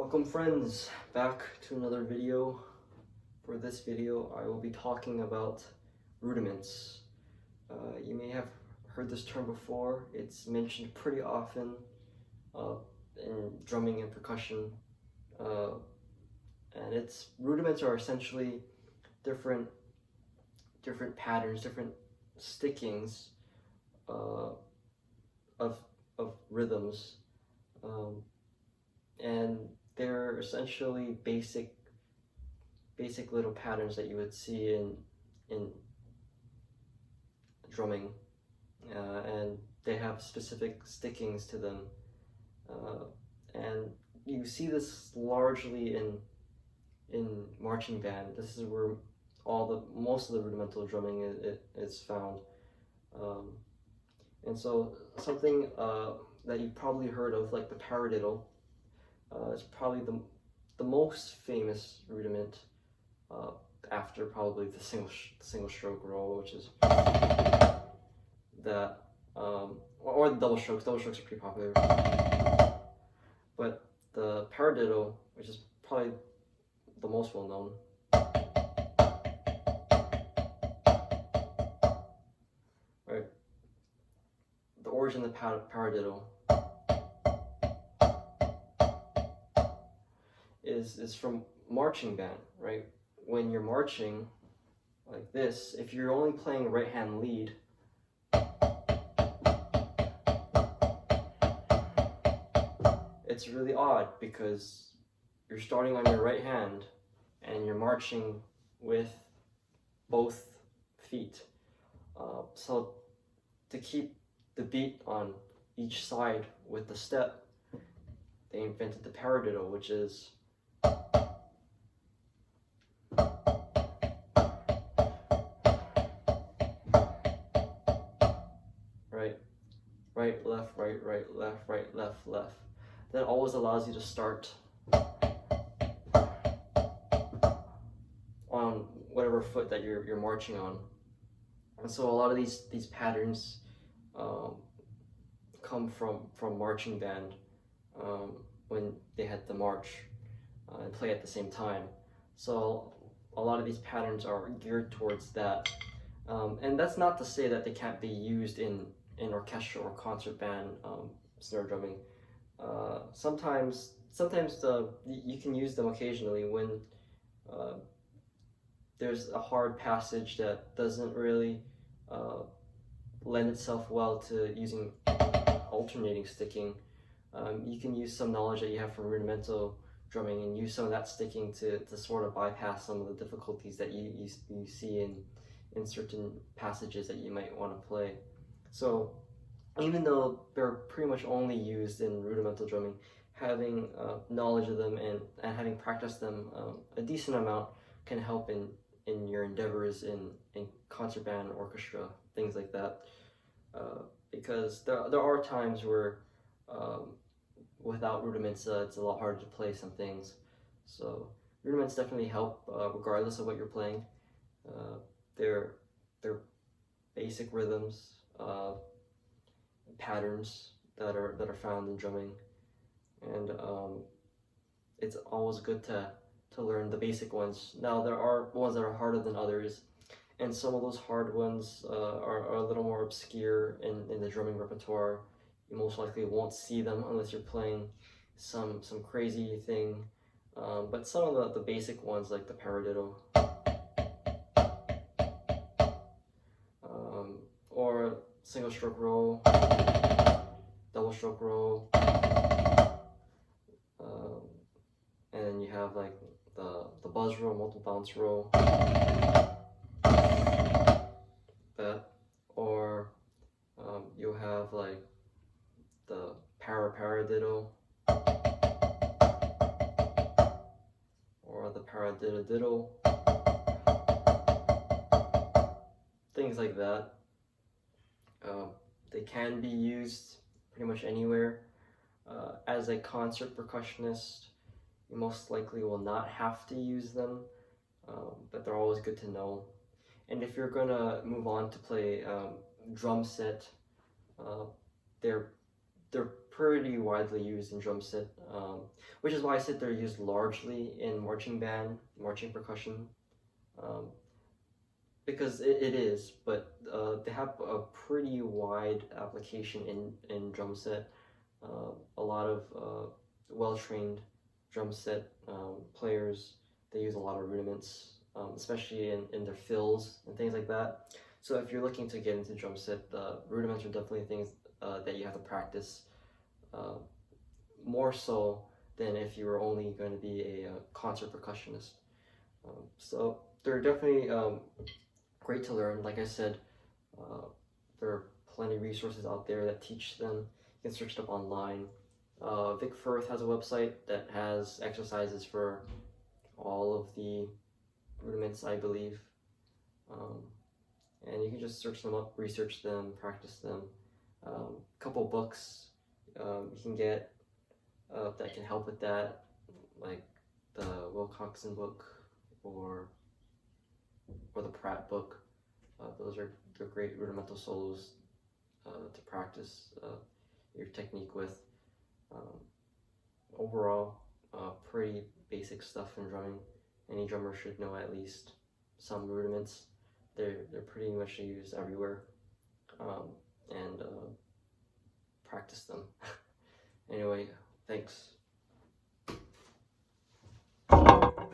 Welcome friends, back to another video. For this video I will be talking about rudiments. You may have heard this term before. It's mentioned pretty often in drumming and percussion. And rudiments are essentially different patterns, different stickings of rhythms. And they're essentially basic little patterns that you would see in drumming, and they have specific stickings to them, and you see this largely in marching band. This is where most of the rudimental drumming is found, and so something that you've probably heard of, like the paradiddle. It's probably the most famous rudiment, after probably the single stroke roll, which is that, or the double strokes. Double strokes are pretty popular, but the paradiddle, which is probably the most well known, right? The origin of the paradiddle is from marching band, right? When you're marching like this, if you're only playing right hand lead, it's really odd because you're starting on your right hand and you're marching with both feet. So to keep the beat on each side with the step, they invented the paradiddle, which is right, left, right, left, right, left, left. That always allows you to start on whatever foot that you're marching on. And so a lot of these patterns come from marching band, when they had to march and play at the same time. So a lot of these patterns are geared towards that. And that's not to say that they can't be used in orchestra or concert band snare drumming. Sometimes you can use them occasionally when there's a hard passage that doesn't really lend itself well to using alternating sticking. You can use some knowledge that you have from rudimental drumming and use some of that sticking to sort of bypass some of the difficulties that you see in certain passages that you might want to play. So even though they're pretty much only used in rudimental drumming, having knowledge of them and having practiced them a decent amount can help in your endeavors in concert band, orchestra, things like that. Because there are times where without rudiments it's a lot harder to play some things. So rudiments definitely help regardless of what you're playing. They're basic rhythms, patterns that are found in drumming, and it's always good to learn the basic ones. Now there are ones that are harder than others, and some of those hard ones are a little more obscure in the drumming repertoire. You most likely won't see them unless you're playing some crazy thing. But some of the basic ones, like the paradiddle, or single stroke roll, double stroke roll, and then you have like the buzz roll, multiple bounce roll, that, or you'll have like the paradiddle, or the paradiddle, things like that. They can be used pretty much anywhere. As a concert percussionist, you most likely will not have to use them, but they're always good to know. And if you're gonna move on to play drum set, they're they're pretty widely used in drum set, which is why I said they're used largely in marching band, marching percussion, um, because it is, but they have a pretty wide application in drum set. A lot of well-trained drum set players, they use a lot of rudiments, especially in their fills and things like that. So if you're looking to get into drum set, rudiments are definitely things that you have to practice uh, more so than if you were only going to be a concert percussionist. So they're definitely great to learn. Like I said, uh, there are plenty of resources out there that teach them. You can search it up online. Vic Firth has a website that has exercises for all of the rudiments, I believe. Um, and you can just search them up, research them, practice them. Couple books you can get that can help with that, like the Will Coxon book or the Pratt book. Those are the great rudimental solos to practice your technique with. Um, Overall, pretty basic stuff in drumming. Any drummer should know at least some rudiments. They're pretty much used everywhere, and practice them. Anyway, thanks.